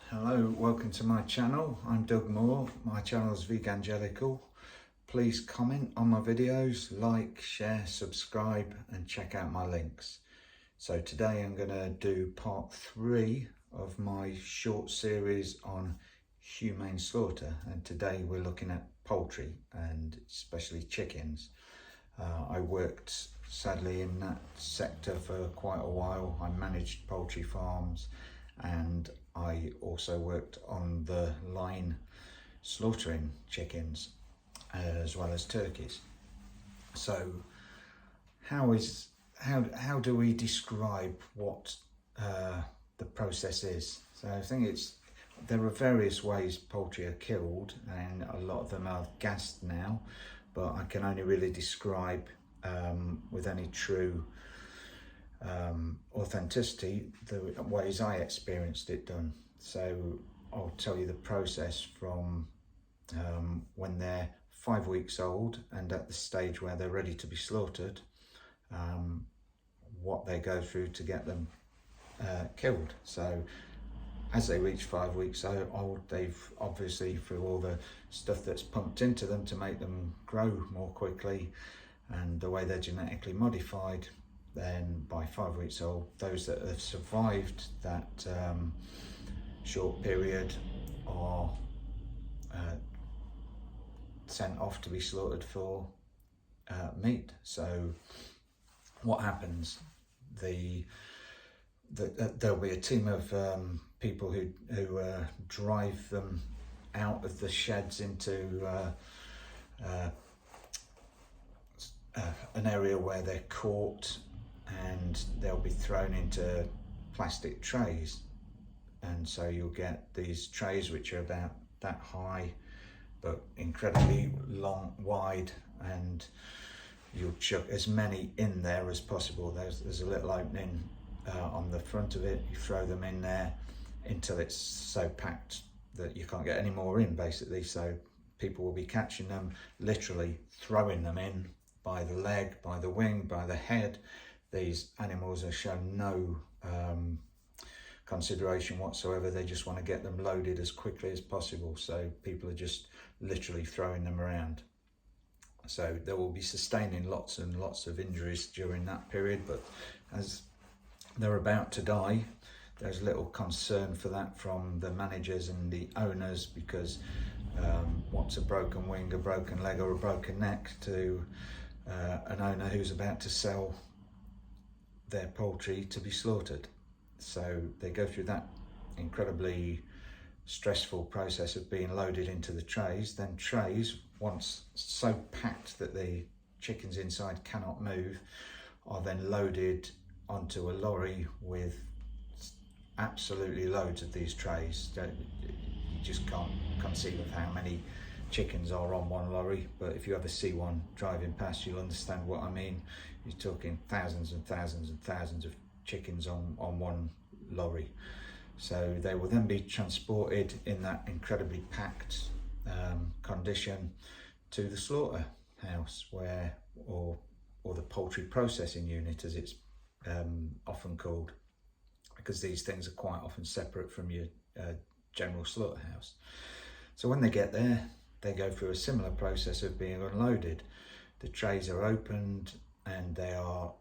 Hello, welcome to my channel. I'm Doug Maw. My channel is Vegangelical. Please comment on my videos, like, share, subscribe and check out my links. So today I'm going to do part 3 of my short series on humane slaughter, and today we're looking at poultry and especially chickens. I worked sadly in that sector for quite a while. I managed poultry farms and I also worked on the line slaughtering chickens as well as turkeys. So how do we describe what the process is? So I think there are various ways poultry are killed, and a lot of them are gassed now, but I can only really describe with any true authenticity the ways I experienced it done. So I'll tell you the process from when they're 5 weeks old and at the stage where they're ready to be slaughtered, what they go through to get them killed. So as they reach 5 weeks old, they've obviously, through all the stuff that's pumped into them to make them grow more quickly and the way they're genetically modified, then by 5 weeks old, those that have survived that short period are sent off to be slaughtered for meat. So what happens? There'll be a team of people who drive them out of the sheds into an area where they're caught, and they'll be thrown into plastic trays, and so you'll get these trays which are about that high but incredibly long, wide, and you'll chuck as many in there as possible. There's a little opening on the front of it. You throw them in there until it's so packed that you can't get any more in, basically. So people will be catching them, literally throwing them in by the leg, by the wing, by the head. These animals are shown no consideration whatsoever. They just want to get them loaded as quickly as possible. So people are just literally throwing them around. So they will be sustaining lots and lots of injuries during that period, but as they're about to die, there's little concern for that from the managers and the owners, because what's a broken wing, a broken leg or a broken neck to an owner who's about to sell their poultry to be slaughtered? So they go through that incredibly stressful process of being loaded into the trays. Then trays, once so packed that the chickens inside cannot move, are then loaded onto a lorry with absolutely loads of these trays. You just can't conceive of how many chickens are on one lorry, but if you ever see one driving past, you'll understand what I mean. You're talking thousands and thousands and thousands of chickens on one lorry. So they will then be transported in that incredibly packed condition to the slaughterhouse, or the poultry processing unit, as it's often called, because these things are quite often separate from your general slaughterhouse. So when they get there, they go through a similar process of being unloaded. The trays are opened and they are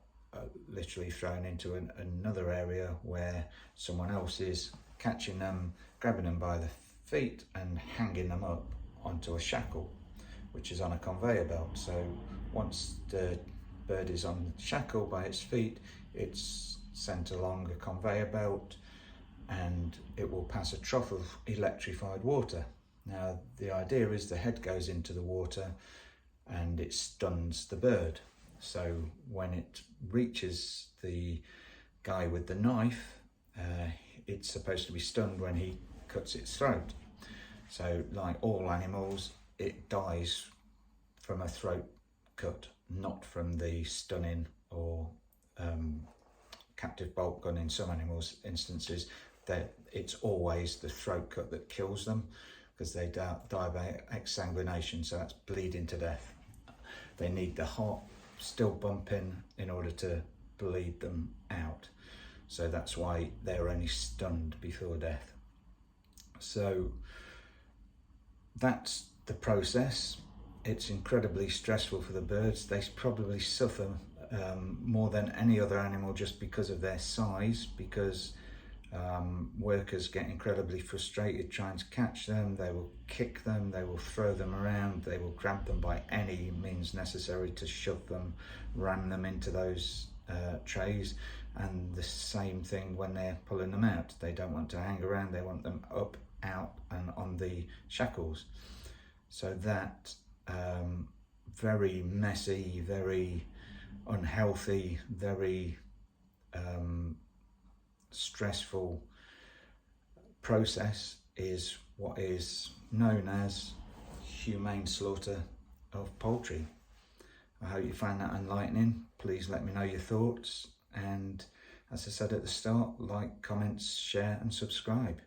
literally thrown into another area where someone else is catching them, grabbing them by the feet and hanging them up onto a shackle, which is on a conveyor belt. So once the bird is on the shackle by its feet, it's sent along a conveyor belt and it will pass a trough of electrified water. Now the idea is the head goes into the water and it stuns the bird. So when it reaches the guy with the knife, it's supposed to be stunned when he cuts its throat. So like all animals, it dies from a throat cut, not from the stunning or captive bolt gun. In some animals' instances, that it's always the throat cut that kills them, because they die by exsanguination, so that's bleeding to death. They need the heart still bumping in order to bleed them out. So that's why they're only stunned before death. So that's the process. It's incredibly stressful for the birds. They probably suffer more than any other animal just because of their size, because workers get incredibly frustrated trying to catch them. They will kick them, they will throw them around, they will grab them by any means necessary to shove them, ram them into those trays. And the same thing when they're pulling them out. They don't want to hang around, they want them up, out and on the shackles. So that very messy, very unhealthy, very stressful process is what is known as humane slaughter of poultry. I hope you find that enlightening. Please let me know your thoughts, and as I said at the start, like, comments, share and subscribe.